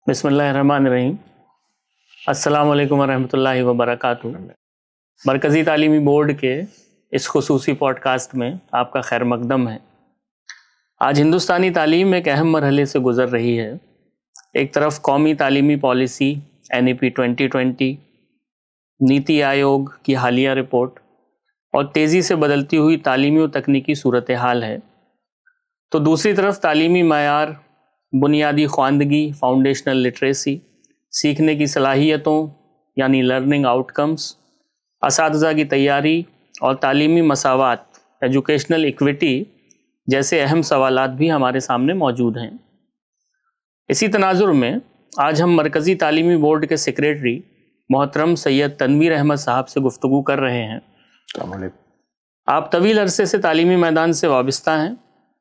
بسم اللہ الرحمن الرحیم۔ السلام علیکم ورحمۃ اللہ وبرکاتہ۔ مرکزی تعلیمی بورڈ کے اس خصوصی پوڈ کاسٹ میں آپ کا خیر مقدم ہے۔ آج ہندوستانی تعلیم ایک اہم مرحلے سے گزر رہی ہے۔ ایک طرف قومی تعلیمی پالیسی NEP 2020، نیتی آیوگ کی حالیہ رپورٹ اور تیزی سے بدلتی ہوئی تعلیمی و تکنیکی صورتحال ہے، تو دوسری طرف تعلیمی معیار، بنیادی خواندگی فاؤنڈیشنل لٹریسی، سیکھنے کی صلاحیتوں یعنی لرننگ آؤٹ کمز، اساتذہ کی تیاری اور تعلیمی مساوات ایجوکیشنل ایکویٹی جیسے اہم سوالات بھی ہمارے سامنے موجود ہیں۔ اسی تناظر میں آج ہم مرکزی تعلیمی بورڈ کے سیکریٹری محترم سید تنویر احمد صاحب سے گفتگو کر رہے ہیں۔ السلام علیکم۔ آپ طویل عرصے سے تعلیمی میدان سے وابستہ ہیں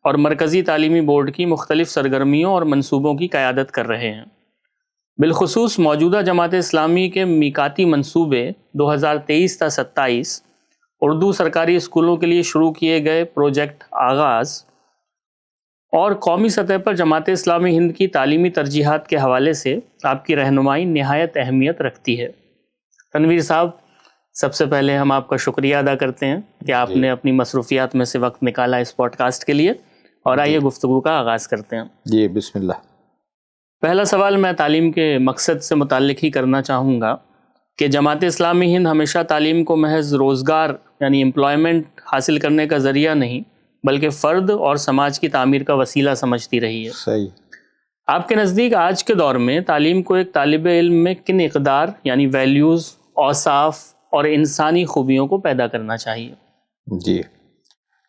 اور مرکزی تعلیمی بورڈ کی مختلف سرگرمیوں اور منصوبوں کی قیادت کر رہے ہیں۔ بالخصوص موجودہ جماعت اسلامی کے میقاتی منصوبے 2023 تا 27 اردو سرکاری اسکولوں کے لیے شروع کیے گئے پروجیکٹ آغاز اور قومی سطح پر جماعت اسلامی ہند کی تعلیمی ترجیحات کے حوالے سے آپ کی رہنمائی نہایت اہمیت رکھتی ہے۔ تنویر صاحب، سب سے پہلے ہم آپ کا شکریہ ادا کرتے ہیں کہ آپ نے اپنی مصروفیات میں سے وقت نکالا اس پوڈ کاسٹ کے لیے، اور آئیے گفتگو کا آغاز کرتے ہیں۔ جی بسم اللہ۔ پہلا سوال میں تعلیم کے مقصد سے متعلق ہی کرنا چاہوں گا کہ جماعت اسلامی ہند ہمیشہ تعلیم کو محض روزگار یعنی امپلائمنٹ حاصل کرنے کا ذریعہ نہیں بلکہ فرد اور سماج کی تعمیر کا وسیلہ سمجھتی رہی ہے۔ صحیح۔ آپ کے نزدیک آج کے دور میں تعلیم کو ایک طالب علم میں کن اقدار یعنی ویلیوز، اوصاف اور انسانی خوبیوں کو پیدا کرنا چاہیے؟ جی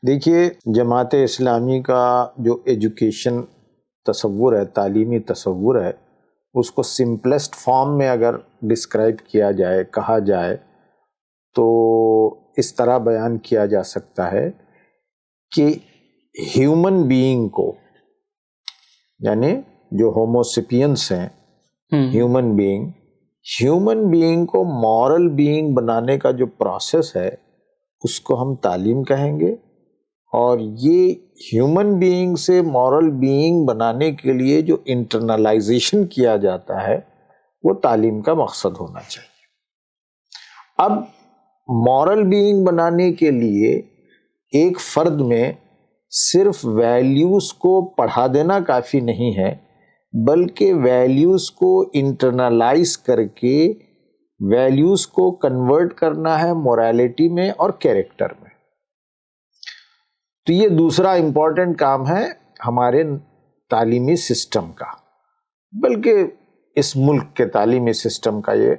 دیکھیے، جماعت اسلامی کا جو ایجوکیشن تصور ہے، تعلیمی تصور ہے، اس کو سمپلسٹ فارم میں اگر ڈسکرائب کیا جائے، کہا جائے تو اس طرح بیان کیا جا سکتا ہے کہ ہیومن بینگ کو، یعنی جو ہوموسیپینس ہیں، ہیومن بینگ کو مورل بینگ بنانے کا جو پروسیس ہے اس کو ہم تعلیم کہیں گے، اور یہ ہیومن بینگ سے مورل بینگ بنانے کے لیے جو انٹرنلائزیشن کیا جاتا ہے وہ تعلیم کا مقصد ہونا چاہیے۔ اب مورل بینگ بنانے کے لیے ایک فرد میں صرف ویلیوز کو پڑھا دینا کافی نہیں ہے، بلکہ ویلیوز کو انٹرنلائز کر کے ویلیوز کو کنورٹ کرنا ہے موریلٹی میں اور کیریکٹر میں۔ تو یہ دوسرا امپورٹنٹ کام ہے ہمارے تعلیمی سسٹم کا، بلکہ اس ملک کے تعلیمی سسٹم کا یہ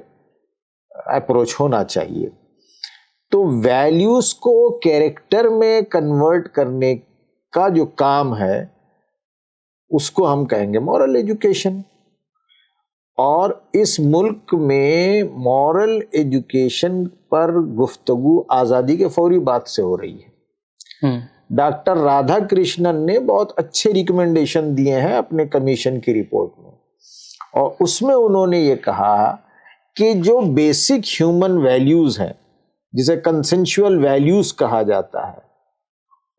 اپروچ ہونا چاہیے۔ تو ویلیوز کو کیریکٹر میں کنورٹ کرنے کا جو کام ہے اس کو ہم کہیں گے مورل ایجوکیشن، اور اس ملک میں مورل ایجوکیشن پر گفتگو آزادی کے فوری بعد سے ہو رہی ہے۔ ڈاکٹر رادھا کرشنن نے بہت اچھے ریکمنڈیشن دیے ہیں اپنے کمیشن کی رپورٹ میں، اور اس میں انہوں نے یہ کہا کہ جو بیسک ہیومن ویلیوز ہیں، جسے کنسنشول ویلیوز کہا جاتا ہے،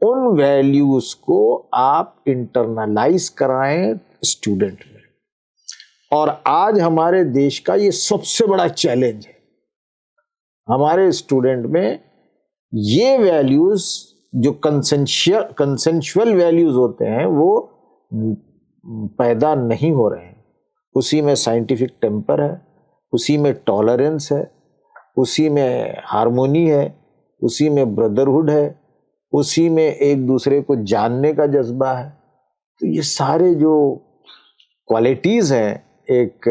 ان ویلیوز کو آپ انٹرنلائز کرائیں اسٹوڈنٹ میں۔ اور آج ہمارے دیش کا یہ سب سے بڑا چیلنج ہے، ہمارے اسٹوڈنٹ میں یہ ویلیوز جو کنسنشول ویلیوز ہوتے ہیں وہ پیدا نہیں ہو رہے ہیں۔ اسی میں سائنٹیفک ٹیمپر ہے، اسی میں ٹالرنس ہے، اسی میں ہارمونی ہے، اسی میں بردرہڈ ہے، اسی میں ایک دوسرے کو جاننے کا جذبہ ہے۔ تو یہ سارے جو کوالٹیز ہیں ایک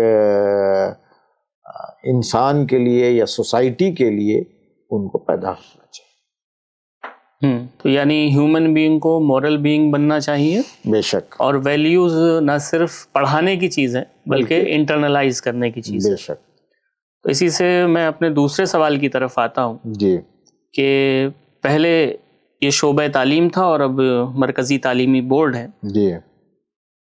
انسان کے لیے یا سوسائٹی کے لیے، ان کو پیدا ہونا چاہیے۔ تو یعنی ہیومن بینگ کو مورل بینگ بننا چاہیے، بے شک، اور ویلیوز نہ صرف پڑھانے کی چیز ہے بلکہ انٹرنلائز کرنے کی چیز ہے۔ بے شک۔ تو اسی سے میں اپنے دوسرے سوال کی طرف آتا ہوں جی کہ پہلے یہ شعبہ تعلیم تھا اور اب مرکزی تعلیمی بورڈ ہے۔ جی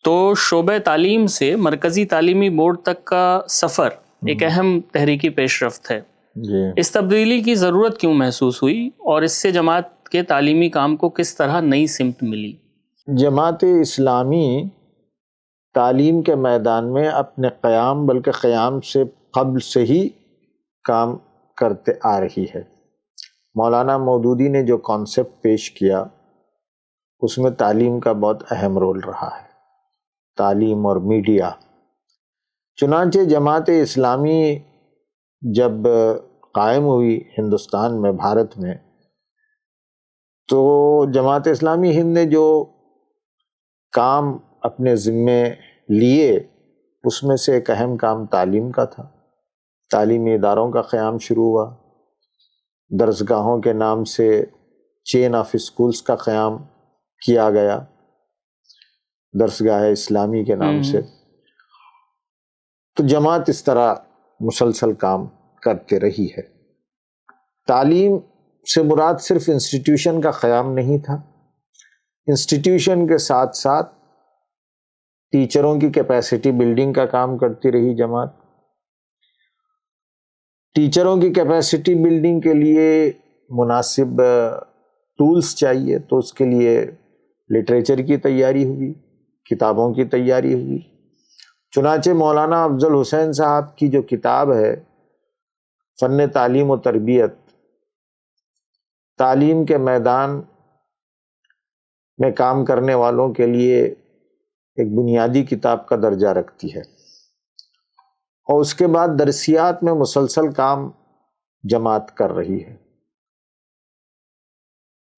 تو شعبہ تعلیم سے مرکزی تعلیمی بورڈ تک کا سفر ایک اہم تحریکی پیش رفت ہے۔ جی اس تبدیلی کی ضرورت کیوں محسوس ہوئی اور اس سے جماعت کے تعلیمی کام کو کس طرح نئی سمت ملی؟ جماعت اسلامی تعلیم کے میدان میں اپنے قیام بلکہ قیام سے قبل سے ہی کام کرتے آ رہی ہے۔ مولانا مودودی نے جو کانسیپٹ پیش کیا اس میں تعلیم کا بہت اہم رول رہا ہے، تعلیم اور میڈیا۔ چنانچہ جماعت اسلامی جب قائم ہوئی ہندوستان میں، بھارت میں، تو جماعت اسلامی ہند نے جو کام اپنے ذمے لیے اس میں سے ایک اہم کام تعلیم کا تھا۔ تعلیمی اداروں کا قیام شروع ہوا، درسگاہوں کے نام سے چین آف اسکولز کا قیام کیا گیا، درسگاہ اسلامی کے نام سے۔ تو جماعت اس طرح مسلسل کام کرتے رہی ہے۔ تعلیم سے مراد صرف انسٹیٹیوشن کا قیام نہیں تھا، انسٹیٹیوشن کے ساتھ ساتھ ٹیچروں کی کیپیسٹی بلڈنگ کا کام کرتی رہی جماعت۔ ٹیچروں کی کیپیسٹی بلڈنگ کے لیے مناسب ٹولز چاہیے، تو اس کے لیے لٹریچر کی تیاری ہوئی، کتابوں کی تیاری ہوئی۔ چنانچہ مولانا افضل حسین صاحب کی جو کتاب ہے فن تعلیم و تربیت، تعلیم کے میدان میں کام کرنے والوں کے لیے ایک بنیادی کتاب کا درجہ رکھتی ہے، اور اس کے بعد درسیات میں مسلسل کام جماعت کر رہی ہے۔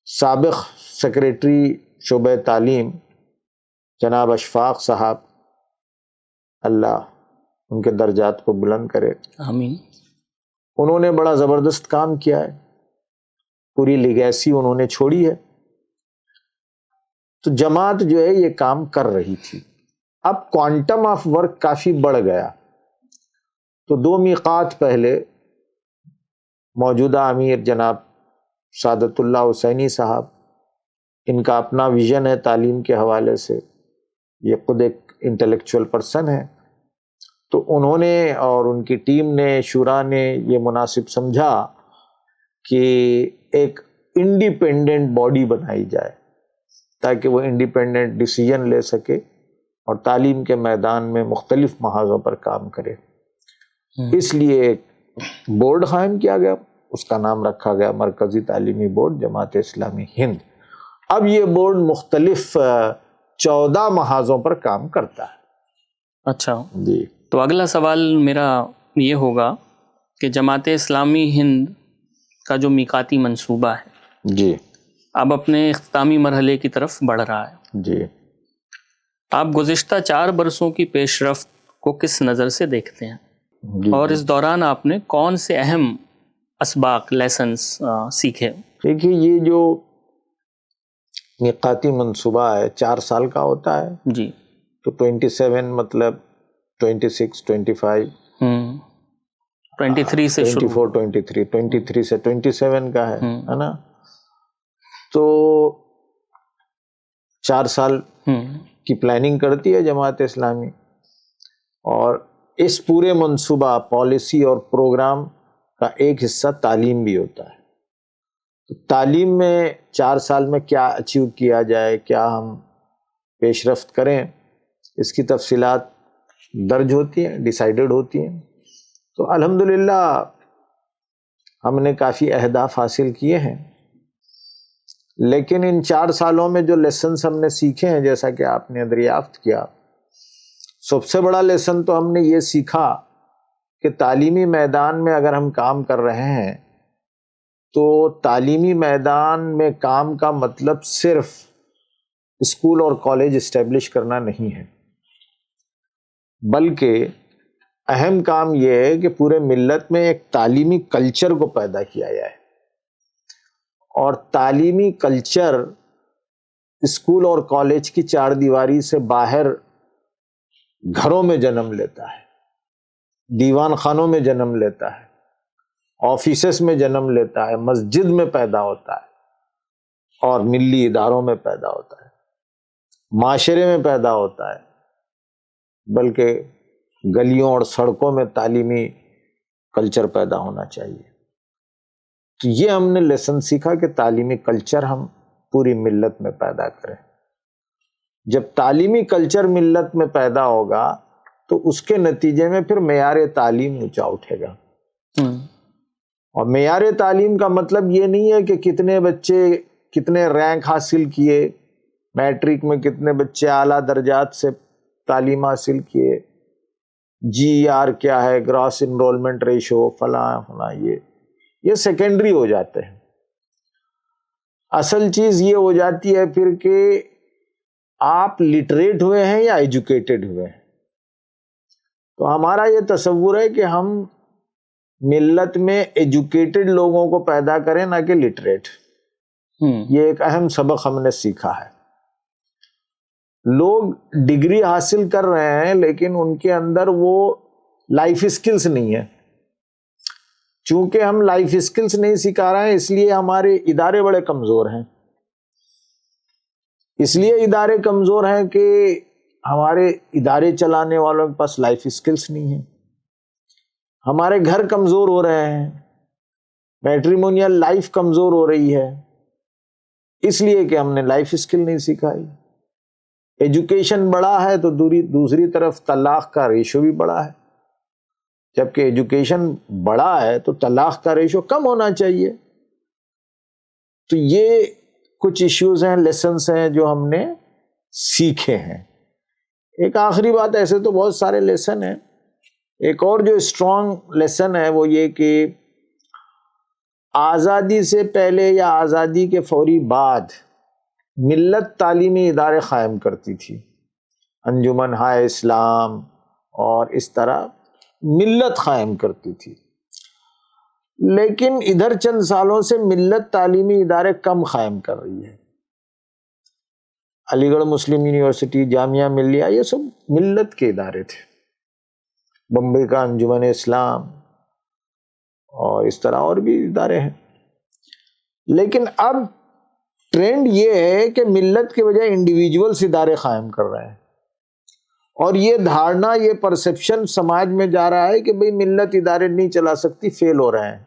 سابق سیکریٹری شعبہ تعلیم جناب اشفاق صاحب، اللہ ان کے درجات کو بلند کرے، آمین، انہوں نے بڑا زبردست کام کیا ہے، پوری لیگیسی انہوں نے چھوڑی ہے۔ تو جماعت جو ہے یہ کام کر رہی تھی۔ اب کوانٹم آف ورک کافی بڑھ گیا، تو 2 میقات پہلے موجودہ امیر جناب سعادت اللہ حسینی صاحب، ان کا اپنا ویژن ہے تعلیم کے حوالے سے، یہ خود ایک انٹلیکچوئل پرسن ہے، تو انہوں نے اور ان کی ٹیم نے، شورا نے یہ مناسب سمجھا کہ ایک انڈیپینڈنٹ باڈی بنائی جائے تاکہ وہ انڈیپینڈنٹ ڈیسیجن لے سکے اور تعلیم کے میدان میں مختلف محاذوں پر کام کرے۔ اس لیے ایک بورڈ قائم کیا گیا، اس کا نام رکھا گیا مرکزی تعلیمی بورڈ جماعت اسلامی ہند۔ اب یہ بورڈ مختلف 14 محاذوں پر کام کرتا ہے۔ اچھا جی، تو اگلا سوال میرا یہ ہوگا کہ جماعت اسلامی ہند کا جو میقاتی منصوبہ ہے جی، اب اپنے اختتامی مرحلے کی طرف بڑھ رہا ہے، جی، آپ گزشتہ 4 برسوں کی پیش رفت کو کس نظر سے دیکھتے ہیں، جی، اور اس دوران آپ نے کون سے اہم اسباق لیسنس سیکھے؟ دیکھیے یہ جو میقاتی منصوبہ ہے 4 سال کا ہوتا ہے، جی، تو 27 مطلب 26 25 23 سے شروع 24 23 سے 27 کا ہے نا، تو 4 سال کی پلاننگ کرتی ہے جماعت اسلامی، اور اس پورے منصوبہ، پالیسی اور پروگرام کا ایک حصہ تعلیم بھی ہوتا ہے۔ تو تعلیم میں 4 سال میں کیا اچیو کیا جائے، کیا ہم پیش رفت کریں، اس کی تفصیلات درج ہوتی ہیں، ڈیسائیڈڈ ہوتی ہیں۔ تو الحمدللہ ہم نے کافی اہداف حاصل کیے ہیں، لیکن ان 4 سالوں میں جو لیسنس ہم نے سیکھے ہیں، جیسا کہ آپ نے دریافت کیا، سب سے بڑا لیسن تو ہم نے یہ سیکھا کہ تعلیمی میدان میں اگر ہم کام کر رہے ہیں تو تعلیمی میدان میں کام کا مطلب صرف اسکول اور کالج اسٹیبلش کرنا نہیں ہے، بلکہ اہم کام یہ ہے کہ پورے ملت میں ایک تعلیمی کلچر کو پیدا کیا جائے، اور تعلیمی کلچر اسکول اور کالج کی 4 دیواری سے باہر گھروں میں جنم لیتا ہے، دیوان خانوں میں جنم لیتا ہے، آفیسز میں جنم لیتا ہے، مسجد میں پیدا ہوتا ہے، اور ملی اداروں میں پیدا ہوتا ہے، معاشرے میں پیدا ہوتا ہے، بلکہ گلیوں اور سڑکوں میں تعلیمی کلچر پیدا ہونا چاہیے۔ تو یہ ہم نے لیسن سیکھا کہ تعلیمی کلچر ہم پوری ملت میں پیدا کریں۔ جب تعلیمی کلچر ملت میں پیدا ہوگا تو اس کے نتیجے میں پھر معیار تعلیم اونچا اٹھے گا. اور معیار تعلیم کا مطلب یہ نہیں ہے کہ کتنے بچے کتنے رینک حاصل کیے، میٹرک میں کتنے بچے اعلیٰ درجات سے تعلیم حاصل کیے، GER کیا ہے، گراس انرولمنٹ ریشو، فلاں یہ سیکنڈری ہو جاتے ہیں. اصل چیز یہ ہو جاتی ہے پھر کہ آپ لٹریٹ ہوئے ہیں یا ایجوکیٹڈ ہوئے ہیں. تو ہمارا یہ تصور ہے کہ ہم ملت میں ایجوکیٹڈ لوگوں کو پیدا کریں نہ کہ لٹریٹ. یہ ایک اہم سبق ہم نے سیکھا ہے. لوگ ڈگری حاصل کر رہے ہیں لیکن ان کے اندر وہ لائف اسکلز نہیں ہے. چونکہ ہم لائف اسکلز نہیں سکھا رہے ہیں اس لیے ہمارے ادارے بڑے کمزور ہیں. اس لیے ادارے کمزور ہیں کہ ہمارے ادارے چلانے والوں کے پاس لائف اسکلز نہیں ہیں. ہمارے گھر کمزور ہو رہے ہیں، میٹریمونیل لائف کمزور ہو رہی ہے، اس لیے کہ ہم نے لائف اسکل نہیں سکھائی. ایجوکیشن بڑا ہے تو دوسری طرف طلاق کا ریشو بھی بڑا ہے. جبکہ ایجوکیشن بڑا ہے تو طلاق کا ریشو کم ہونا چاہیے. تو یہ کچھ ایشوز ہیں، لیسنس ہیں جو ہم نے سیکھے ہیں. ایک آخری بات، ایسے تو بہت سارے لیسن ہیں، ایک اور جو اسٹرانگ لیسن ہے وہ یہ کہ آزادی سے پہلے یا آزادی کے فوری بعد ملت تعلیمی ادارے قائم کرتی تھی، انجمن ہائے اسلام اور اس طرح ملت قائم کرتی تھی. لیکن ادھر چند سالوں سے ملت تعلیمی ادارے کم قائم کر رہی ہے. علی گڑھ مسلم یونیورسٹی، جامعہ ملیہ، یہ سب ملت کے ادارے تھے. بمبئی کا انجمن اسلام اور اس طرح اور بھی ادارے ہیں. لیکن اب ٹرینڈ یہ ہے کہ ملت کے بجائے انڈیویجولس ادارے قائم کر رہے ہیں. اور یہ دھارنا، یہ پرسپشن سماج میں جا رہا ہے کہ بھئی ملت ادارے نہیں چلا سکتی، فیل ہو رہے ہیں،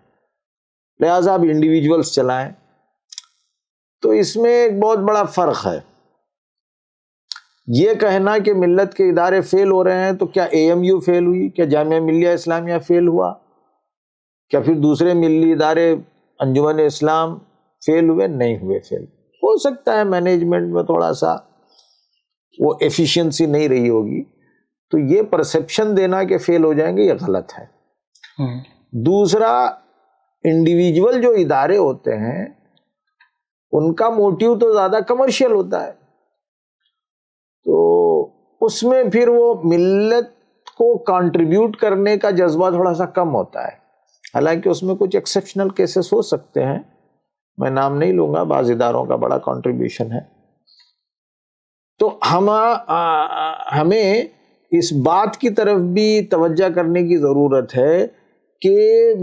لہٰذا اب انڈیویجولس چلائیں. تو اس میں ایک بہت بڑا فرق ہے. یہ کہنا کہ ملت کے ادارے فیل ہو رہے ہیں تو کیا AMU فیل ہوئی، کیا جامعہ ملیہ اسلامیہ فیل ہوا، کیا پھر دوسرے ملی ادارے انجمن اسلام فیل ہوئے؟ نہیں ہوئے. فیل ہو سکتا ہے مینجمنٹ میں تھوڑا سا وہ ایفیشینسی نہیں رہی ہوگی. تو یہ پرسپشن دینا کہ فیل ہو جائیں گے یہ غلط ہے. دوسرا، انڈیویجول جو ادارے ہوتے ہیں ان کا موٹیو تو زیادہ کمرشل ہوتا ہے، تو اس میں پھر وہ ملت کو کنٹریبیوٹ کرنے کا جذبہ تھوڑا سا کم ہوتا ہے. حالانکہ اس میں کچھ ایکسیپشنل کیسز ہو سکتے ہیں، میں نام نہیں لوں گا، بعض اداروں کا بڑا کنٹریبیوشن ہے. تو ہمیں اس بات کی طرف بھی توجہ کرنے کی ضرورت ہے کہ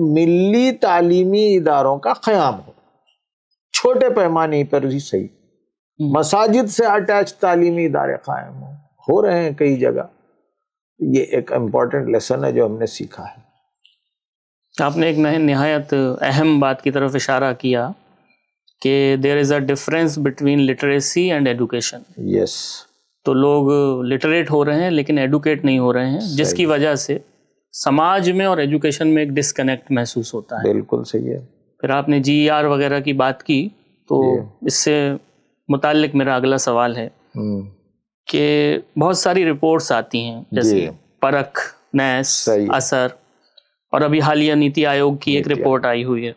ملی تعلیمی اداروں کا قیام ہو، چھوٹے پیمانے پر ہی صحیح. مساجد سے اٹیچ تعلیمی ادارے قائم ہو رہے ہیں کئی جگہ. یہ ایک امپورٹنٹ لیسن ہے جو ہم نے سیکھا ہے. آپ نے ایک نہایت اہم بات کی طرف اشارہ کیا کہ there is a difference between literacy and education. Yes. تو لوگ لٹریٹ ہو رہے ہیں لیکن ایڈوکیٹ نہیں ہو رہے ہیں، جس کی وجہ سے سماج میں اور ایجوکیشن میں ایک ڈسکنیکٹ محسوس ہوتا ہے. بالکل صحیح ہے. پھر آپ نے GER وغیرہ کی بات کی تو اس سے متعلق میرا اگلا سوال ہے کہ بہت ساری رپورٹس آتی ہیں جیسے پرکھ، نیس، اثر، اور ابھی حالیہ نیتی آیوگ کی ایک رپورٹ آئی ہوئی ہے.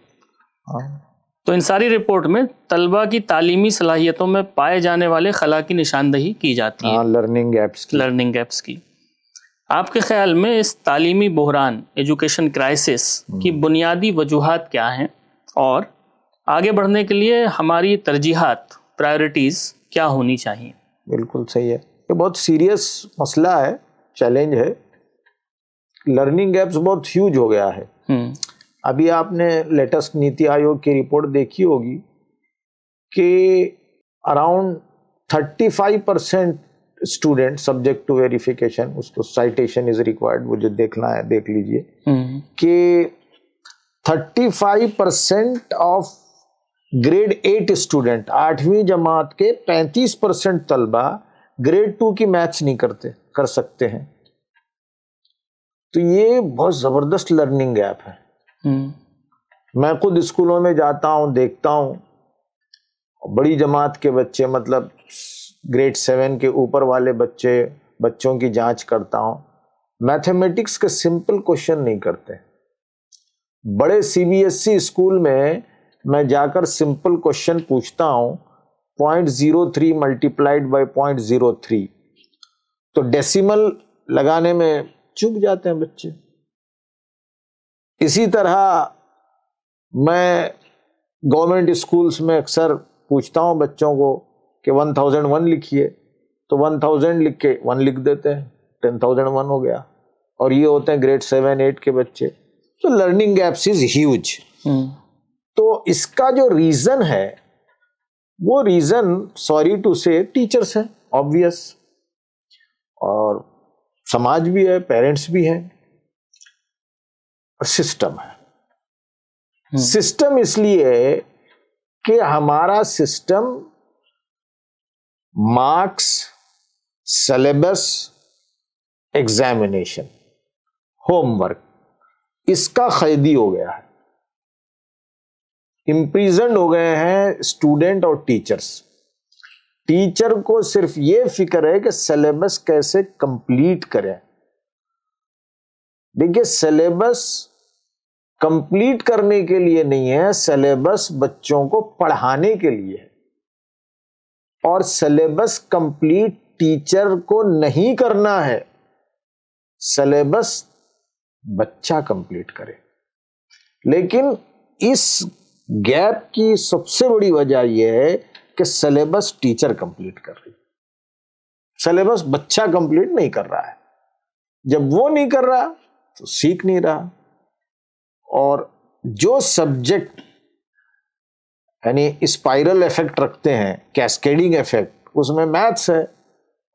تو ان ساری رپورٹ میں طلبہ کی تعلیمی صلاحیتوں میں پائے جانے والے خلا کی نشاندہی کی جاتی ہے، لرننگ گیپس کی. آپ کے خیال میں اس تعلیمی بحران، ایجوکیشن کرائسس کی بنیادی وجوہات کیا ہیں، اور آگے بڑھنے کے لیے ہماری ترجیحات، پرائیورٹیز کیا ہونی چاہیے؟ بالکل صحیح ہے. یہ بہت سیریس مسئلہ ہے، چیلنج ہے. لرننگ گیپس بہت ہیوج ہو گیا ہے. ابھی آپ نے لیٹسٹ نیتی آیوگ کی رپورٹ دیکھی ہوگی کہ around 35% student subject to verification, اس کو سائٹیشن از ریکوائرڈ، مجھے دیکھنا ہے، دیکھ لیجئے کہ 35% آف گریڈ 8 اسٹوڈنٹ، 8ویں جماعت کے 35% طلبہ گریڈ 2 کی میتھس نہیں کر سکتے ہیں. تو یہ بہت زبردست لرننگ گیپ ہے. میں خود اسکولوں میں جاتا ہوں، دیکھتا ہوں بڑی جماعت کے بچے، مطلب گریڈ 7 کے اوپر والے بچوں کی جانچ کرتا ہوں، میتھمیٹکس کے سمپل کوشچن نہیں کرتے. بڑے CBSE اسکول میں جا کر سمپل کوشچن پوچھتا ہوں 0.03 ملٹیپلائڈ بائی 0.03، تو ڈیسیمل لگانے میں چک جاتے ہیں بچے. اسی طرح میں گورنمنٹ اسکولس میں اکثر پوچھتا ہوں بچوں کو کہ 1001 لکھیے، تو 1000 لکھ کے 1 لکھ دیتے ہیں، 10,001 ہو گیا. اور یہ ہوتے ہیں گریڈ 7 8 کے بچے. تو لرننگ گیپس از ہیوج. تو اس کا جو ریزن ہے وہ ریزن سوری ٹو سے ٹیچرس ہیں، آبویس، اور سماج بھی ہے، پیرنٹس بھی ہیں، اور سسٹم ہے. سسٹم اس لیے کہ ہمارا system marks, syllabus, examination, homework, اس کا قیدی ہو گیا ہے. امپریزنڈ ہو گئے ہیں اسٹوڈنٹ اور ٹیچرس. ٹیچر کو صرف یہ فکر ہے کہ سلیبس کیسے کمپلیٹ کریں. دیکھیے، سلیبس کمپلیٹ کرنے کے لیے نہیں ہے، سلیبس بچوں کو پڑھانے کے لیے ہے. اور سلیبس کمپلیٹ ٹیچر کو نہیں کرنا ہے، سلیبس بچہ کمپلیٹ کرے. لیکن اس گیپ کی سب سے بڑی وجہ یہ ہے کہ سلیبس ٹیچر کمپلیٹ کر رہی، سلیبس بچہ کمپلیٹ نہیں کر رہا ہے. جب وہ نہیں کر رہا تو سیکھ نہیں رہا. اور جو سبجیکٹ یعنی اسپائرل ایفیکٹ رکھتے ہیں، کیسکیڈنگ ایفیکٹ، اس میں میتھس ہے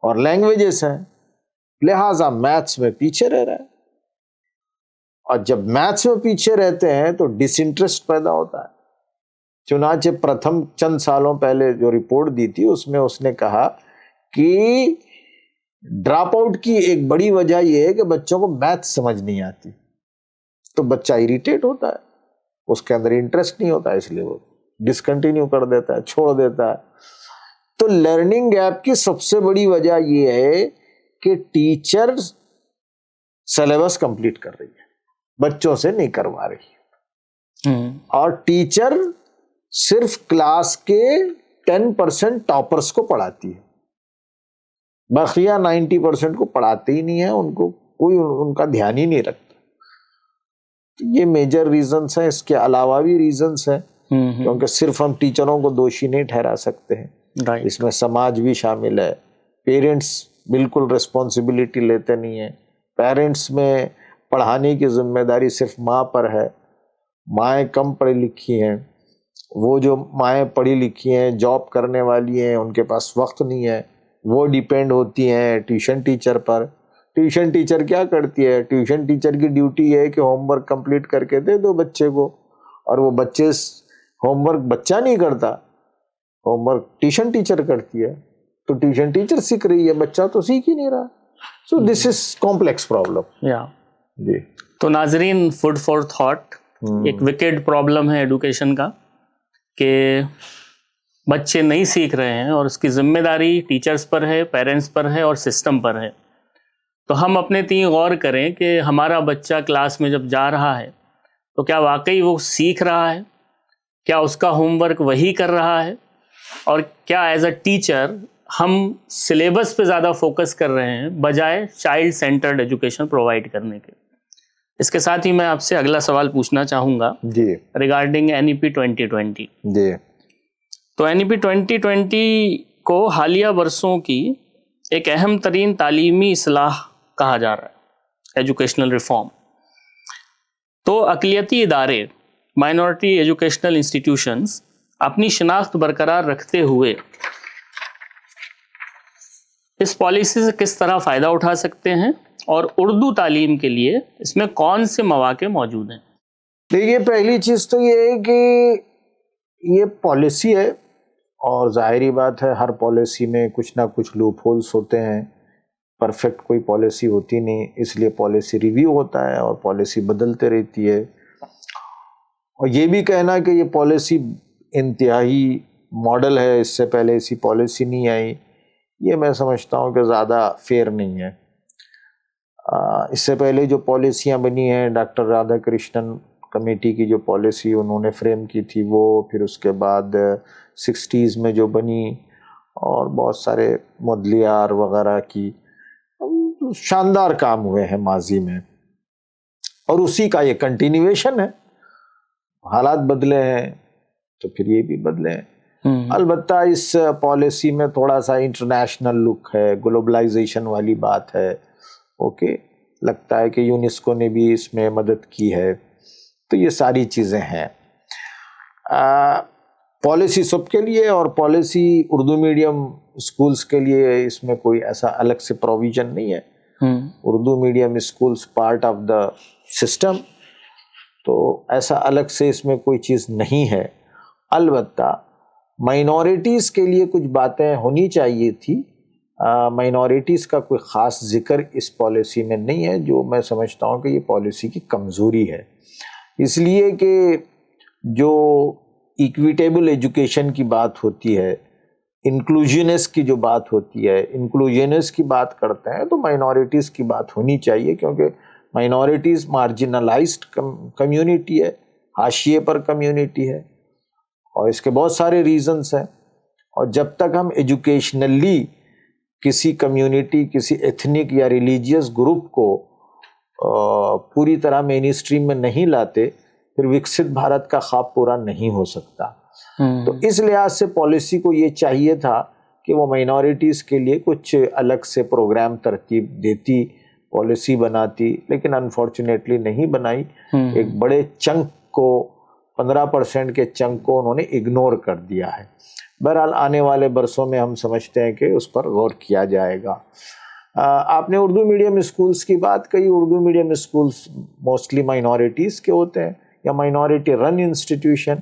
اور لینگویجز ہیں، لہٰذا میتھس میں پیچھے رہ رہا ہے. اور جب میتھس میں پیچھے رہتے ہیں تو ڈس انٹرسٹ پیدا ہوتا ہے. چنانچہ پرتھم چند سالوں پہلے جو رپورٹ دی تھی اس میں اس نے کہا کہ ڈراپ آؤٹ کی ایک بڑی وجہ یہ ہے کہ بچوں کو میتھس سمجھ نہیں آتی، تو بچہ اریٹیٹ ہوتا ہے، اس کے اندر انٹرسٹ نہیں ہوتا، اس لیے وہ ڈسکنٹینیو کر دیتا ہے، چھوڑ دیتا ہے. تو لرننگ گیپ کی سب سے بڑی وجہ یہ ہے کہ ٹیچر سلیبس کمپلیٹ کر رہی ہے، بچوں سے نہیں کروا رہی. اور ٹیچر صرف کلاس کے 10% ٹاپرس کو پڑھاتی ہے، بقیہ 90% کو پڑھاتے ہی نہیں ہے، ان کو کوئی ان کا دھیان ہی نہیں رکھتا. یہ میجر ریزنس ہیں. اس کے علاوہ بھی ریزنس ہیں، کیونکہ صرف ہم ٹیچروں کو دوشی نہیں ٹھہرا سکتے ہیں، اس میں سماج بھی شامل ہے. پیرنٹس بالکل رسپانسبلٹی لیتے نہیں ہیں. پیرنٹس میں پڑھانے کی ذمہ داری صرف ماں پر ہے. مائیں کم پڑھی لکھی ہیں، وہ جو مائیں پڑھی لکھی ہیں، جاب کرنے والی ہیں، ان کے پاس وقت نہیں ہے، وہ ڈیپینڈ ہوتی ہیں ٹیوشن ٹیچر پر. ٹیوشن ٹیچر کیا کرتی ہے؟ ٹیوشن ٹیچر کی ڈیوٹی ہے کہ ہوم ورک کمپلیٹ کر کے دے دو بچے کو، اور وہ ہوم ورک بچہ نہیں کرتا، ہوم ورک ٹیوشن ٹیچر کرتی ہے. تو ٹیوشن ٹیچر سیکھ رہی ہے، بچہ تو سیکھ ہی نہیں رہا. سو دس از کمپلیکس پرابلم. جی. تو ناظرین، فوڈ فار تھاٹ، ایک وکیڈ پرابلم ہے ایڈوکیشن کا کہ بچے نہیں سیکھ رہے ہیں، اور اس کی ذمہ داری ٹیچرز پر ہے، پیرنٹس پر ہے، اور سسٹم پر ہے. تو ہم اپنے تئیں غور کریں کہ ہمارا بچہ کلاس میں جب جا رہا ہے تو کیا واقعی وہ سیکھ رہا ہے؟ کیا اس کا ہوم ورک وہی کر رہا ہے؟ اور کیا ایز اے ٹیچر ہم سلیبس پہ زیادہ فوکس کر رہے ہیں بجائے چائلڈ سینٹرڈ ایجوکیشن پرووائڈ کرنے کے؟ اس کے ساتھ ہی میں آپ سے اگلا سوال پوچھنا چاہوں گا جی ریگارڈنگ NEP 2020. جی. تو NEP 2020 کو حالیہ برسوں کی ایک اہم ترین تعلیمی اصلاح کہا جا رہا ہے، ایجوکیشنل ریفارم. تو اقلیتی ادارے، مائنورٹی ایجوکیشنل انسٹیٹیوشنز، اپنی شناخت برقرار رکھتے ہوئے اس پالیسی سے کس طرح فائدہ اٹھا سکتے ہیں، اور اردو تعلیم کے لیے اس میں کون سے مواقع موجود ہیں؟ دیکھیے، پہلی چیز تو یہ ہے کہ یہ پالیسی ہے اور ظاہری بات ہے ہر پالیسی میں کچھ نہ کچھ لوپ ہولس ہوتے ہیں، پرفیکٹ کوئی پالیسی ہوتی نہیں، اس لیے پالیسی ریویو ہوتا ہے اور پالیسی بدلتے رہتی ہے. اور یہ بھی کہنا کہ یہ پالیسی انتہائی ماڈل ہے، اس سے پہلے ایسی پالیسی نہیں آئی، یہ میں سمجھتا ہوں کہ زیادہ فیئر نہیں ہے. اس سے پہلے جو پالیسیاں بنی ہیں، ڈاکٹر رادھا کرشنن کمیٹی کی جو پالیسی انہوں نے فریم کی تھی وہ، پھر اس کے بعد 60s میں جو بنی، اور بہت سارے مدلیار وغیرہ کی، شاندار کام ہوئے ہیں ماضی میں، اور اسی کا یہ کنٹینیویشن ہے. حالات بدلے ہیں تو پھر یہ بھی بدلے ہیں. البتہ اس پالیسی میں تھوڑا سا انٹرنیشنل لک ہے، گلوبلائزیشن والی بات ہے. اوکے، لگتا ہے کہ یونیسکو نے بھی اس میں مدد کی ہے. تو یہ ساری چیزیں ہیں. پالیسی سب کے لیے، اور پالیسی اردو میڈیم اسکولس کے لیے اس میں کوئی ایسا الگ سے پروویژن نہیں ہے. Urdu medium schools part of the system, تو ایسا الگ سے اس میں کوئی چیز نہیں ہے. البتہ مائنورٹیز کے لیے کچھ باتیں ہونی چاہیے تھی. مائنورٹیز کا کوئی خاص ذکر اس پالیسی میں نہیں ہے، جو میں سمجھتا ہوں کہ یہ پالیسی کی کمزوری ہے. اس لیے کہ جو ایکویٹیبل ایجوکیشن کی بات ہوتی ہے، انکلوژنس کی جو بات ہوتی ہے، انکلوژنس کی بات کرتے ہیں تو مائنورٹیز کی بات ہونی چاہیے، کیونکہ مائنورٹیز مارجنلائزڈ کمیونٹی ہے، حاشیے پر کمیونٹی ہے، اور اس کے بہت سارے ریزنز ہیں. اور جب تک ہم ایجوکیشنلی کسی کمیونٹی، کسی ایتھنک یا ریلیجیس گروپ کو پوری طرح مین اسٹریم میں نہیں لاتے، پھر وکست بھارت کا خواب پورا نہیں ہو سکتا. تو اس لحاظ سے پالیسی کو یہ چاہیے تھا کہ وہ مائنورٹیز کے لیے کچھ الگ سے پروگرام ترتیب دیتی، پالیسی بناتی، لیکن انفارچونیٹلی نہیں بنائی. ایک بڑے چنک کو، 15% کے چنک کو انہوں نے اگنور کر دیا ہے. بہرحال آنے والے برسوں میں ہم سمجھتے ہیں کہ اس پر غور کیا جائے گا. آپ نے اردو میڈیم اسکولس کی بات کہی. Urdu medium schools mostly minorities کے ہوتے ہیں یا مائنورٹی رن انسٹیٹیوشن.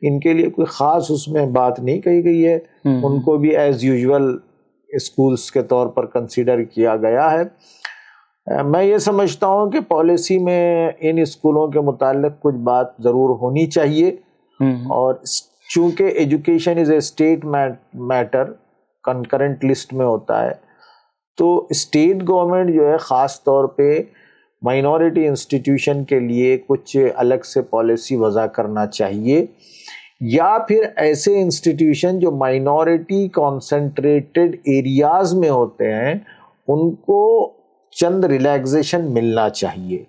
ان کے لیے کوئی خاص اس میں بات نہیں کہی گئی ہے. ان کو بھی ایز یوزول اسکولس کے طور پر کنسیڈر کیا گیا ہے. میں یہ سمجھتا ہوں کہ پالیسی میں ان اسکولوں کے متعلق کچھ بات ضرور ہونی چاہیے، اور چونکہ education is a state matter, concurrent list میں ہوتا ہے، تو اسٹیٹ گورنمنٹ جو ہے خاص طور پہ مائنورٹی انسٹیٹیوشن کے لیے کچھ الگ سے پالیسی وضع کرنا چاہیے، یا پھر ایسے انسٹیٹیوشن جو مائنورٹی کانسنٹریٹڈ ایریاز میں ہوتے ہیں ان کو چند ریلیکزیشن ملنا چاہیے.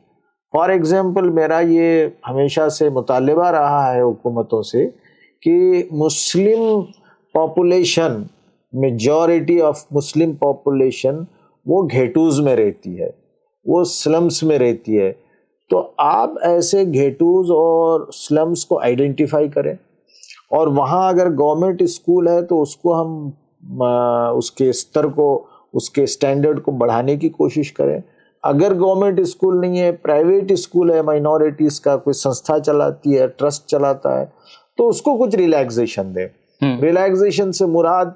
فار ایگزامپل میرا یہ ہمیشہ سے مطالبہ رہا ہے حکومتوں سے کہ Muslim population, majority of Muslim population وہ گھیٹوز میں رہتی ہے، وہ سلمس میں رہتی ہے. تو آپ ایسے گھیٹوز اور سلمس کو آئیڈینٹیفائی کریں، اور وہاں اگر گورنمنٹ اسکول ہے تو اس کو ہم اس کے استر کو، اس کے اسٹینڈرڈ کو بڑھانے کی کوشش کریں. اگر گورنمنٹ اسکول نہیں ہے، پرائیویٹ اسکول ہے، مائنورٹیز کا کوئی سنستھا چلاتی ہے، ٹرسٹ چلاتا ہے، تو اس کو کچھ ریلیکزیشن دیں. ریلیکزیشن سے مراد،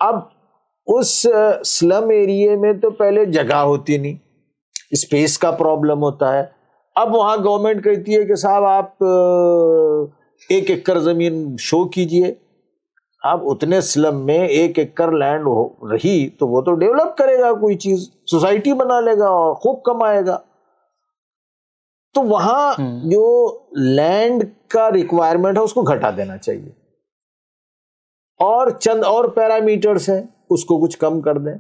اب اس سلم ایریے میں تو پہلے جگہ ہوتی نہیں، اسپیس کا پرابلم ہوتا ہے. اب وہاں گورنمنٹ کہتی ہے کہ صاحب آپ 1 ایکڑ زمین شو کیجئے. اب اتنے سلم میں 1 ایکڑ لینڈ رہی تو وہ تو ڈیولپ کرے گا، کوئی چیز سوسائٹی بنا لے گا اور خوب کمائے گا. تو وہاں جو لینڈ کا ریکوائرمنٹ ہے اس کو گھٹا دینا چاہیے، اور چند اور پیرامیٹرز ہیں اس کو کچھ کم کر دیں.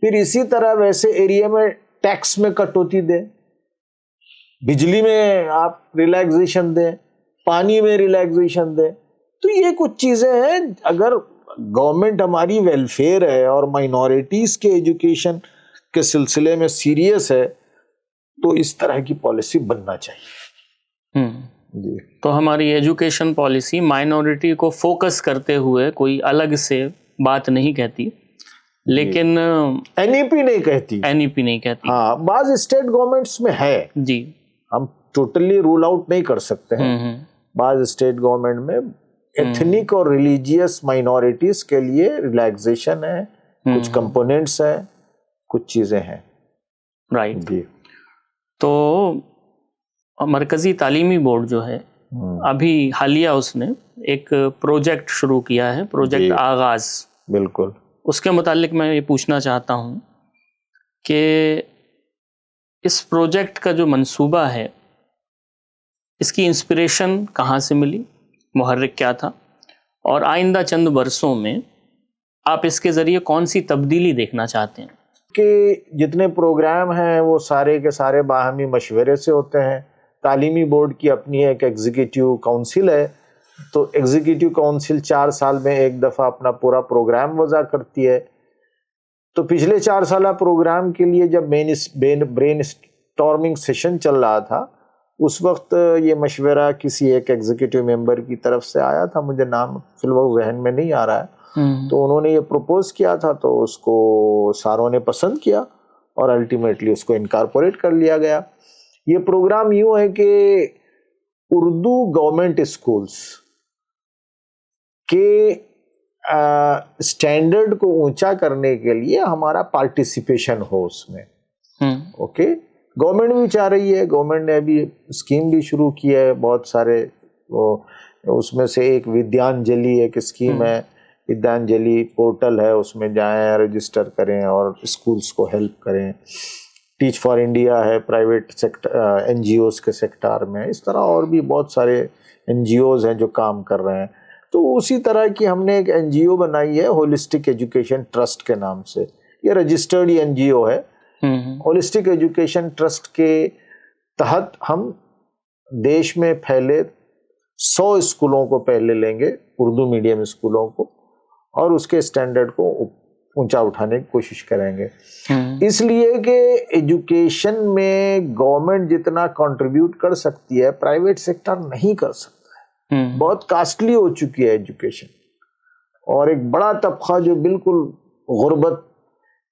پھر اسی طرح ویسے ایریا میں ٹیکس میں کٹوتی دیں، بجلی میں آپ ریلیکزیشن دیں، پانی میں ریلیکزیشن دیں. تو یہ کچھ چیزیں ہیں. اگر گورنمنٹ ہماری ویلفیئر ہے اور مائنورٹیز کے ایجوکیشن کے سلسلے میں سیریس ہے تو اس طرح کی پالیسی بننا چاہیے. جی. تو ہماری ایجوکیشن پالیسی مائنورٹی کو فوکس کرتے ہوئے کوئی الگ سے بات نہیں کہتی، لیکن این ای پی نہیں کہتی. ہاں، بعض اسٹیٹ گورنمنٹس میں ہے، جی، ہم ٹوٹلی رول آؤٹ نہیں کر سکتے ہیں. بعض اسٹیٹ گورنمنٹ میں ایتھنک اور ریلیجیس مائنورٹیز کے لیے ریلیکسیشن ہے, کچھ کمپوننٹس ہیں, کچھ چیزیں ہیں. رائٹ. جی. تو مرکزی تعلیمی بورڈ جو ہے ابھی حالیہ اس نے ایک پروجیکٹ شروع کیا ہے, پروجیکٹ آغاز. بالکل. اس کے متعلق میں یہ پوچھنا چاہتا ہوں کہ اس پروجیکٹ کا جو منصوبہ ہے اس کی انسپریشن کہاں سے ملی, محرک کیا تھا, اور آئندہ چند برسوں میں آپ اس کے ذریعے کون سی تبدیلی دیکھنا چاہتے ہیں؟ کہ جتنے پروگرام ہیں وہ سارے کے سارے باہمی مشورے سے ہوتے ہیں. تعلیمی بورڈ کی اپنی ایک ایگزیکٹو کونسل ہے, تو ایگزیکٹو کونسل 4 سال میں ایک دفعہ اپنا پورا پروگرام وضع کرتی ہے. تو پچھلے 4 سالہ پروگرام کے لیے جب برین اسٹارمنگ سیشن چل رہا تھا, اس وقت یہ مشورہ کسی ایک ایگزیکٹو ممبر کی طرف سے آیا تھا, مجھے نام فی الوقت ذہن میں نہیں آ رہا ہے. تو انہوں نے یہ پروپوز کیا تھا, تو اس کو ساروں نے پسند کیا اور الٹیمیٹلی اس کو انکارپوریٹ کر لیا گیا. یہ پروگرام یوں ہے کہ اردو گورنمنٹ اسکولز کے اسٹینڈرڈ کو اونچا کرنے کے لیے ہمارا پارٹیسپیشن ہو اس میں. اوکے, گورنمنٹ بھی چاہ رہی ہے, گورنمنٹ نے ابھی اسکیم بھی شروع کی ہے بہت سارے, اس میں سے ایک ودیانجلی ایک اسکیم ہے, ودیانجلی پورٹل ہے, اس میں جائیں رجسٹر کریں اور اسکولز کو ہیلپ کریں. ٹیچ فار انڈیا ہے private sector N G Os کے سیکٹر میں, اس طرح اور بھی بہت سارے این جی اوز ہیں جو کام کر رہے ہیں. تو اسی طرح کی ہم نے ایک این جی او بنائی ہے ہولسٹک ایجوکیشن ٹرسٹ کے نام سے. یہ رجسٹرڈ این جی او ہے. ہولسٹک ایجوکیشن ٹرسٹ کے تحت ہم دیش میں پھیلے 100 اسکولوں کو پہلے لیں گے, اردو میڈیم اسکولوں کو, اور اس کے اسٹینڈرڈ کو اونچا اٹھانے کی کوشش کریں گے. اس لیے کہ ایجوکیشن میں گورنمنٹ جتنا کنٹریبیوٹ کر سکتی ہے پرائیویٹ سیکٹر نہیں کر سکتا ہے. بہت کاسٹلی ہو چکی ہے ایجوکیشن, اور ایک بڑا طبقہ جو بالکل غربت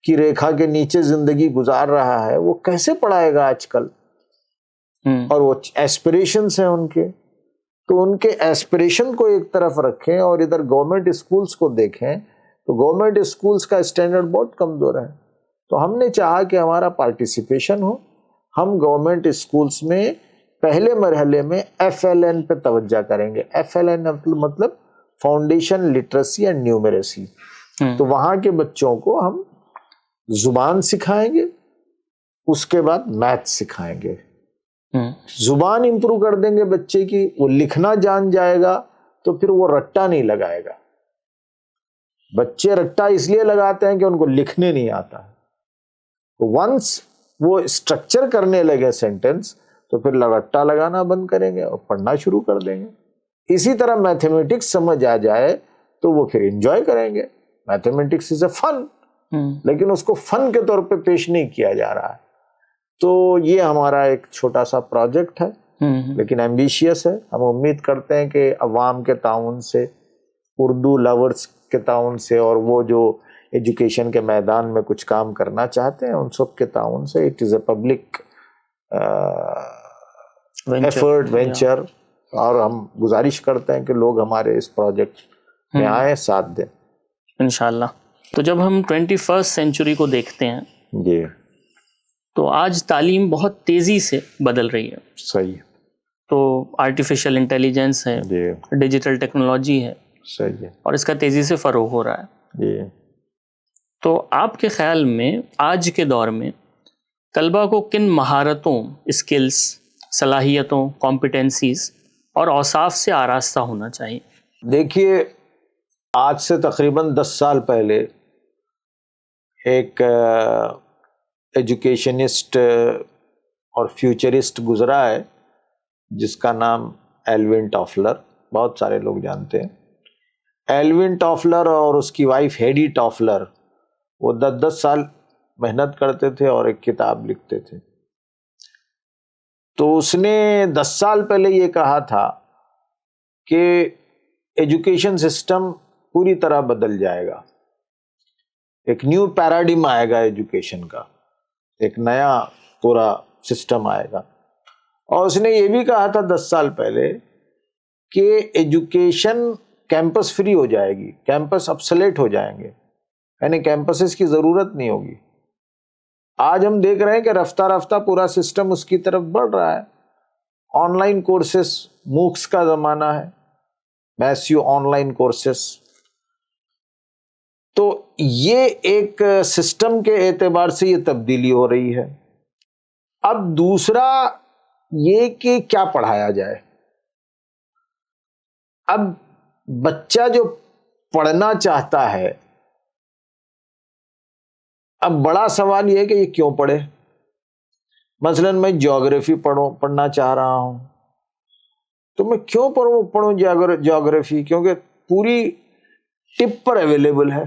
کی ریکھا کے نیچے زندگی گزار رہا ہے وہ کیسے پڑھائے گا آج کل. اور وہ ایسپریشنز ہیں ان کے, تو ان کے ایسپریشن کو ایک طرف رکھیں اور ادھر گورنمنٹ اسکولز کو دیکھیں, تو گورنمنٹ اسکولز کا اسٹینڈرڈ بہت کمزور ہے. تو ہم نے چاہا کہ ہمارا پارٹیسپیشن ہو. ہم گورنمنٹ اسکولز میں پہلے مرحلے میں ایف ایل این پہ توجہ کریں گے. ایف ایل این مطلب فاؤنڈیشن لٹریسی اینڈ نیومریسی. تو وہاں کے بچوں کو ہم زبان سکھائیں گے, اس کے بعد میتھ سکھائیں گے. زبان امپروو کر دیں گے بچے کی, وہ لکھنا جان جائے گا تو پھر وہ رٹا نہیں لگائے گا. بچے رٹا اس لیے لگاتے ہیں کہ ان کو لکھنے نہیں آتا ہے. ونس وہ اسٹرکچر کرنے لگے سینٹینس تو پھر رٹا لگانا بند کریں گے اور پڑھنا شروع کر دیں گے. اسی طرح میتھمیٹکس سمجھ آ جائے تو وہ پھر انجوائے کریں گے. میتھمیٹکس از اے فن, لیکن اس کو فن کے طور پہ پیش نہیں کیا جا رہا ہے. تو یہ ہمارا ایک چھوٹا سا پروجیکٹ ہے, لیکن ایمبیشیس ہے. ہم امید کرتے ہیں کہ عوام کے تعاون سے, اردو لورز کے تعاون سے, اور وہ جو ایجوکیشن کے میدان میں کچھ کام کرنا چاہتے ہیں ان سب کے تعاون سے, it is a public effort venture, اور ہم گزارش کرتے ہیں کہ لوگ ہمارے اس پروجیکٹ میں آئیں, ساتھ دیں انشاءاللہ. تو جب ہم 21 سینچری کو دیکھتے ہیں جی, تو آج تعلیم بہت تیزی سے بدل رہی ہے. صحیح. تو آرٹیفیشل انٹیلیجنس ہے, ڈیجیٹل ٹیکنالوجی ہے, صحیح ہے, اور اس کا تیزی سے فروغ ہو رہا ہے. جی. تو آپ کے خیال میں آج کے دور میں طلبہ کو کن مہارتوں, اسکلز, صلاحیتوں, کمپیٹنسیز اور اوصاف سے آراستہ ہونا چاہیے؟ دیکھیے, آج سے تقریباً 10 سال پہلے ایک ایجوکیشنسٹ اور فیوچرسٹ گزرا ہے جس کا نام ایلوین ٹافلر, بہت سارے لوگ جانتے ہیں. ایلوین ٹافلر اور اس کی وائف ہیڈی ٹافلر وہ 10 سال محنت کرتے تھے اور ایک کتاب لکھتے تھے. تو اس نے 10 سال پہلے یہ کہا تھا کہ ایجوکیشن سسٹم پوری طرح بدل جائے گا, ایک نیو پیراڈیم آئے گا ایجوکیشن کا, ایک نیا پورا سسٹم آئے گا. اور اس نے یہ بھی کہا تھا 10 سال پہلے کہ ایجوکیشن کیمپس فری ہو جائے گی، کیمپس ابسلیٹ ہو جائیں گے، یعنی کیمپسز کی ضرورت نہیں ہوگی. آج ہم دیکھ رہے ہیں کہ رفتہ رفتہ پورا سسٹم اس کی طرف بڑھ رہا ہے. آن لائن کورسز، موکس کا زمانہ ہے، میسیو آن لائن کورسز. تو یہ ایک سسٹم کے اعتبار سے یہ تبدیلی ہو رہی ہے. اب دوسرا یہ کہ کیا پڑھایا جائے. اب بچہ جو پڑھنا چاہتا ہے، اب بڑا سوال یہ ہے کہ یہ کیوں پڑھے. مثلاً میں جیوگرافی پڑھنا چاہ رہا ہوں، تو میں کیوں پڑھوں جیوگرافی؟ کیونکہ پوری ٹپ پر اویلیبل ہے،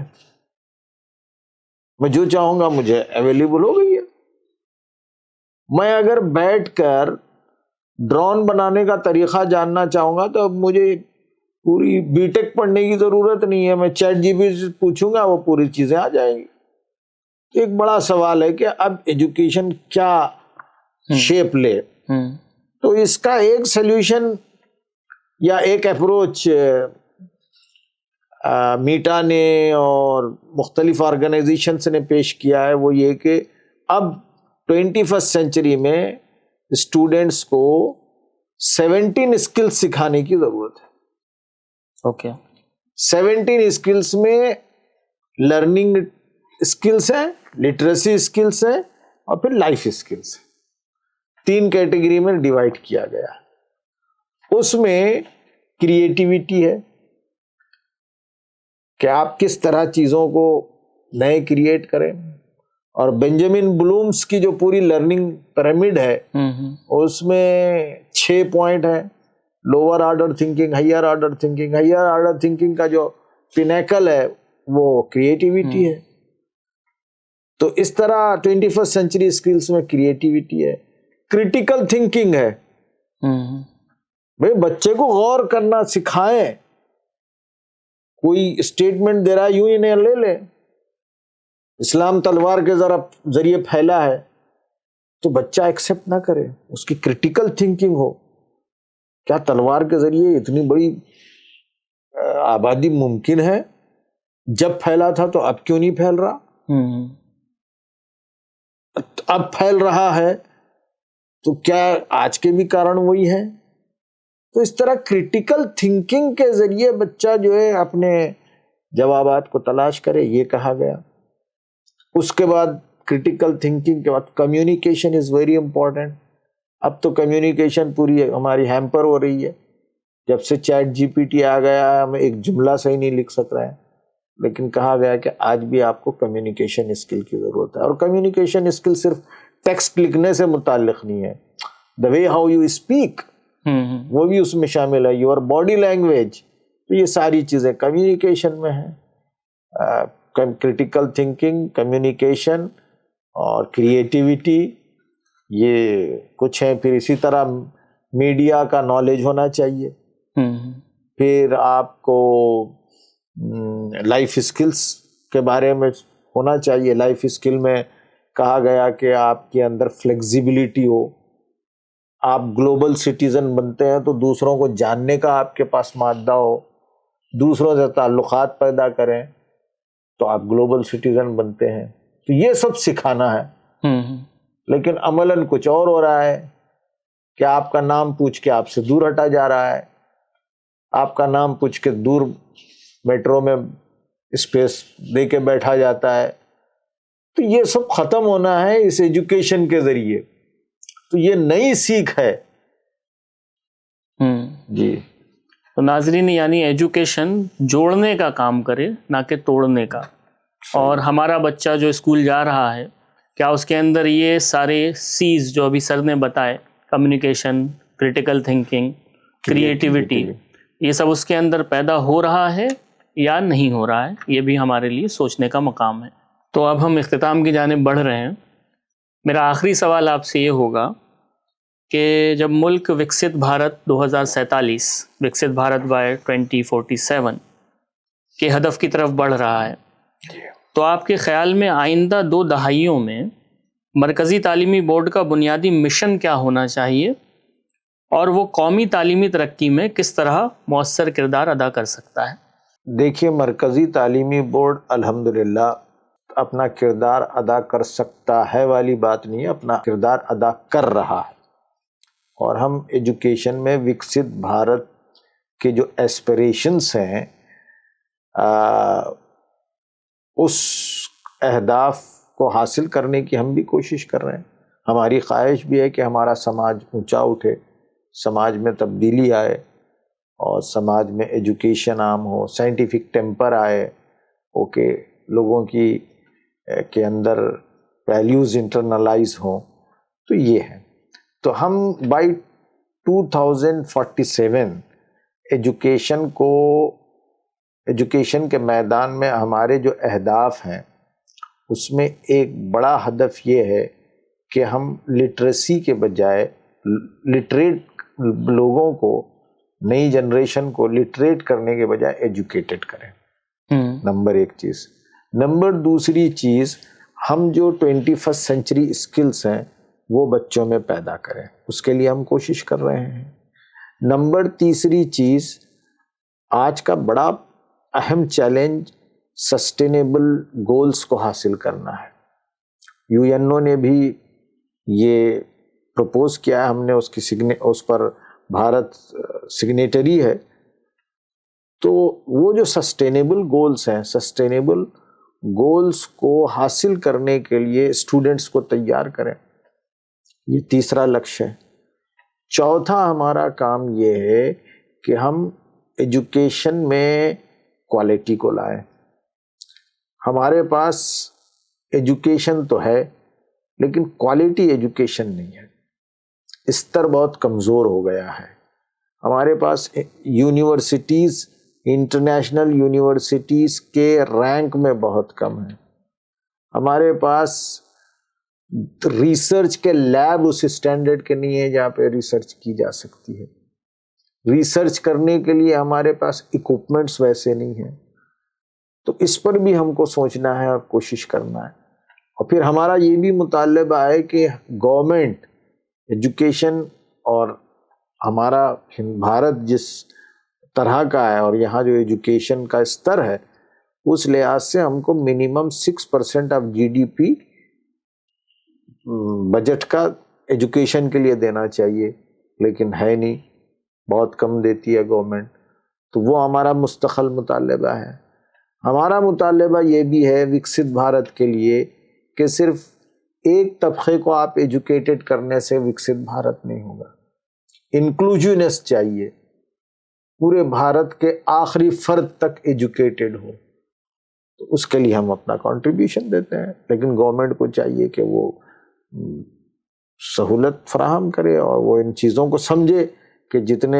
میں جو چاہوں گا مجھے اویلیبل ہو گئی ہے. میں اگر بیٹھ کر ڈرون بنانے کا طریقہ جاننا چاہوں گا تو اب مجھے پوری بی ٹیک پڑھنے کی ضرورت نہیں ہے، میں چیٹ جی پی ٹی سے پوچھوں گا، وہ پوری چیزیں آ جائیں گی. ایک بڑا سوال ہے کہ اب ایجوکیشن کیا شیپ لے. تو اس کا ایک سلیوشن یا ایک اپروچ میٹا نے اور مختلف آرگنائزیشنز نے پیش کیا ہے، وہ یہ کہ اب 21st سینچری میں اسٹوڈنٹس کو 17 اسکلس سکھانے کی ضرورت ہے. اوکے. 17 اسکلس میں لرننگ اسکلس ہیں، لٹریسی اسکلس ہیں، اور پھر لائف اسکلس ہیں. 3 کیٹیگری میں ڈیوائڈ کیا گیا. اس میں کریٹیوٹی ہے کہ آپ کس طرح چیزوں کو نئے کریٹ کریں، اور بینجامن بلومس کی جو پوری لرننگ پیرامڈ ہے اس میں 6 پوائنٹ ہیں. Lower order thinking, higher order thinking. Higher order thinking کا جو پینیکل ہے وہ کریٹیوٹی ہے. تو اس طرح 21st سینچری اسکلس میں کریٹیوٹی ہے. کریٹیکل تھنکنگ ہے، بھئی بچے کو غور کرنا سکھائیں. کوئی اسٹیٹمنٹ دے رہا ہے یوں ہی نہیں لے لے. اسلام تلوار کے ذریعے پھیلا ہے تو بچہ ایکسیپٹ نہ کرے، اس کی کریٹیکل تھنکنگ ہو. کیا تلوار کے ذریعے اتنی بڑی آبادی ممکن ہے؟ جب پھیلا تھا تو اب کیوں نہیں پھیل رہا؟ اب پھیل رہا ہے تو کیا آج کے بھی کارن وہی ہیں؟ تو اس طرح کریٹیکل تھنکنگ کے ذریعے بچہ جو ہے اپنے جوابات کو تلاش کرے، یہ کہا گیا. اس کے بعد کریٹیکل تھنکنگ کے بعد کمیونیکیشن از ویری امپورٹنٹ. اب تو کمیونیکیشن پوری ہماری ہیمپر ہو رہی ہے. جب سے چیٹ جی پی ٹی آ گیا ہے، ہم ایک جملہ صحیح نہیں لکھ سک رہے ہیں، لیکن کہا گیا کہ آج بھی آپ کو کمیونیکیشن اسکل کی ضرورت ہے. اور کمیونیکیشن اسکل صرف ٹیکسٹ لکھنے سے متعلق نہیں ہے. دا وے ہاؤ یو اسپیک وہ بھی اس میں شامل ہے، یور باڈی لینگویج. تو یہ ساری چیزیں کمیونیکیشن میں ہیں. کریٹیکل تھنکنگ، کمیونیکیشن اور کریٹیوٹی، یہ کچھ ہیں. پھر اسی طرح میڈیا کا نالج ہونا چاہیے. پھر آپ کو لائف اسکلس کے بارے میں ہونا چاہیے. لائف اسکل میں کہا گیا کہ آپ کے اندر فلیکسیبلٹی ہو. آپ گلوبل سٹیزن بنتے ہیں تو دوسروں کو جاننے کا آپ کے پاس مادہ ہو، دوسروں سے تعلقات پیدا کریں تو آپ گلوبل سٹیزن بنتے ہیں. تو یہ سب سکھانا ہے. لیکن عملاً کچھ اور ہو رہا ہے کہ آپ کا نام پوچھ کے آپ سے دور ہٹا جا رہا ہے. آپ کا نام پوچھ کے دور میٹرو میں اسپیس دے کے بیٹھا جاتا ہے. تو یہ سب ختم ہونا ہے اس ایجوکیشن کے ذریعے. تو یہ نئی سیکھ ہے. جی. تو ناظرین، یعنی ایجوکیشن جوڑنے کا کام کرے، نہ کہ توڑنے کا. اور ہمارا بچہ جو اسکول جا رہا ہے، کیا اس کے اندر یہ سارے سیز جو ابھی سر نے بتائے، کمیونیکیشن، کریٹیکل تھنکنگ، کریٹیوٹی، یہ سب اس کے اندر پیدا ہو رہا ہے یا نہیں ہو رہا ہے؟ یہ بھی ہمارے لیے سوچنے کا مقام ہے. تو اب ہم اختتام کی جانب بڑھ رہے ہیں. میرا آخری سوال آپ سے یہ ہوگا کہ جب ملک وکست بھارت 2047 وکست بھارت بائی 2047 کے ہدف کی طرف بڑھ رہا ہے، تو آپ کے خیال میں آئندہ 2 دہائیوں میں مرکزی تعلیمی بورڈ کا بنیادی مشن کیا ہونا چاہیے اور وہ قومی تعلیمی ترقی میں کس طرح مؤثر کردار ادا کر سکتا ہے؟ دیکھیے مرکزی تعلیمی بورڈ الحمدللہ اپنا کردار ادا کر سکتا ہے والی بات نہیں ہے، اپنا کردار ادا کر رہا ہے، اور ہم ایجوکیشن میں وکست بھارت کے جو ایسپریشنس ہیں اس اہداف کو حاصل کرنے کی ہم بھی کوشش کر رہے ہیں۔ ہماری خواہش بھی ہے کہ ہمارا سماج اونچا اٹھے، سماج میں تبدیلی آئے، اور سماج میں ایجوکیشن عام ہو، سائنٹیفک ٹیمپر آئے، اوکے، لوگوں کی کے اندر ویلیوز انٹرنلائز ہوں۔ تو یہ ہے، تو ہم بائی 2047 ایجوکیشن کے میدان میں ہمارے جو اہداف ہیں اس میں ایک بڑا ہدف یہ ہے کہ ہم لٹریسی کے بجائے لٹریٹ لوگوں کو، نئی جنریشن کو لٹریٹ کرنے کے بجائے ایجوکیٹڈ کریں، نمبر ایک چیز۔ نمبر دوسری چیز، ہم جو 21st سینچری اسکلس ہیں وہ بچوں میں پیدا کریں، اس کے لیے ہم کوشش کر رہے ہیں۔ نمبر تیسری چیز، آج کا بڑا اہم چیلنج سسٹینیبل گولز کو حاصل کرنا ہے۔ UNO نے بھی یہ پروپوز کیا ہے، ہم نے اس پر بھارت سگنیٹری ہے۔ تو وہ جو سسٹینیبل گولز ہیں، سسٹینیبل گولز کو حاصل کرنے کے لیے اسٹوڈنٹس کو تیار کریں، یہ تیسرا لکش ہے۔ چوتھا ہمارا کام یہ ہے کہ ہم ایجوکیشن میں کوالٹی کو لائیں۔ ہمارے پاس ایجوکیشن تو ہے لیکن کوالٹی ایجوکیشن نہیں ہے، استر بہت کمزور ہو گیا ہے۔ ہمارے پاس یونیورسٹیز، انٹرنیشنل یونیورسٹیز کے رینک میں بہت کم ہیں۔ ہمارے پاس ریسرچ کے لیب اس اسٹینڈرڈ کے نہیں ہیں جہاں پہ ریسرچ کی جا سکتی ہے۔ ریسرچ کرنے کے لیے ہمارے پاس ایکوپمنٹس ویسے نہیں ہیں۔ تو اس پر بھی ہم کو سوچنا ہے اور کوشش کرنا ہے۔ اور پھر ہمارا یہ بھی مطالبہ ہے کہ گورنمنٹ ایجوکیشن، اور ہمارا بھارت جس طرح کا ہے اور یہاں جو ایجوکیشن کا استر ہے، اس لحاظ سے ہم کو منیمم 6% آف GDP بجٹ کا ایجوکیشن کے لیے دینا چاہیے، لیکن ہے نہیں، بہت کم دیتی ہے گورنمنٹ۔ تو وہ ہمارا مستقل مطالبہ ہے۔ ہمارا مطالبہ یہ بھی ہے وکست بھارت کے لیے کہ صرف ایک طبقے کو آپ ایجوکیٹڈ کرنے سے وکست بھارت نہیں ہوگا، انکلوژونیس چاہیے، پورے بھارت کے آخری فرد تک ایجوکیٹڈ ہو۔ تو اس کے لیے ہم اپنا کنٹریبیوشن دیتے ہیں، لیکن گورنمنٹ کو چاہیے کہ وہ سہولت فراہم کرے اور وہ ان چیزوں کو سمجھے کہ جتنے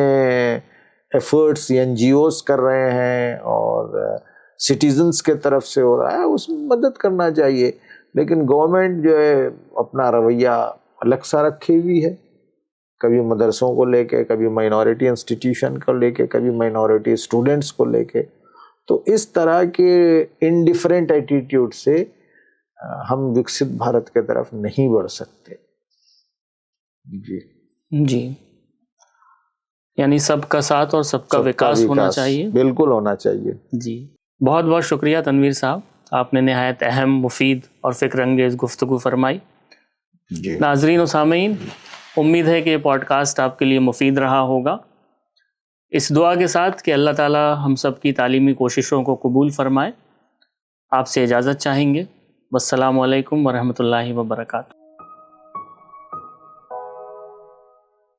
ایفرٹس NGOs کر رہے ہیں اور سٹیزنز کے طرف سے ہو رہا ہے اس میں مدد کرنا چاہیے۔ لیکن گورنمنٹ جو ہے اپنا رویہ الگ سا رکھی ہوئی ہے، کبھی مدرسوں کو لے کے، کبھی مائنورٹی انسٹیٹیوشن کو لے کے، کبھی مائنورٹی اسٹوڈنٹس کو لے کے۔ تو اس طرح کے انڈیفرنٹ ایٹیٹیوڈ سے ہم وکست بھارت کے طرف نہیں بڑھ سکتے۔ جی، یعنی سب کا ساتھ اور سب کا وکاس ہونا چاہیے، بالکل ہونا چاہیے۔ جی، بہت بہت شکریہ تنویر صاحب، آپ نے نہایت اہم، مفید اور فکر انگیز گفتگو فرمائی۔ جی ناظرین و سامعین، امید ہے کہ یہ پوڈ کاسٹ آپ کے لیے مفید رہا ہوگا۔ اس دعا کے ساتھ کہ اللہ تعالی ہم سب کی تعلیمی کوششوں کو قبول فرمائے، آپ سے اجازت چاہیں گے۔ والسلام علیکم ورحمۃ اللہ وبرکاتہ۔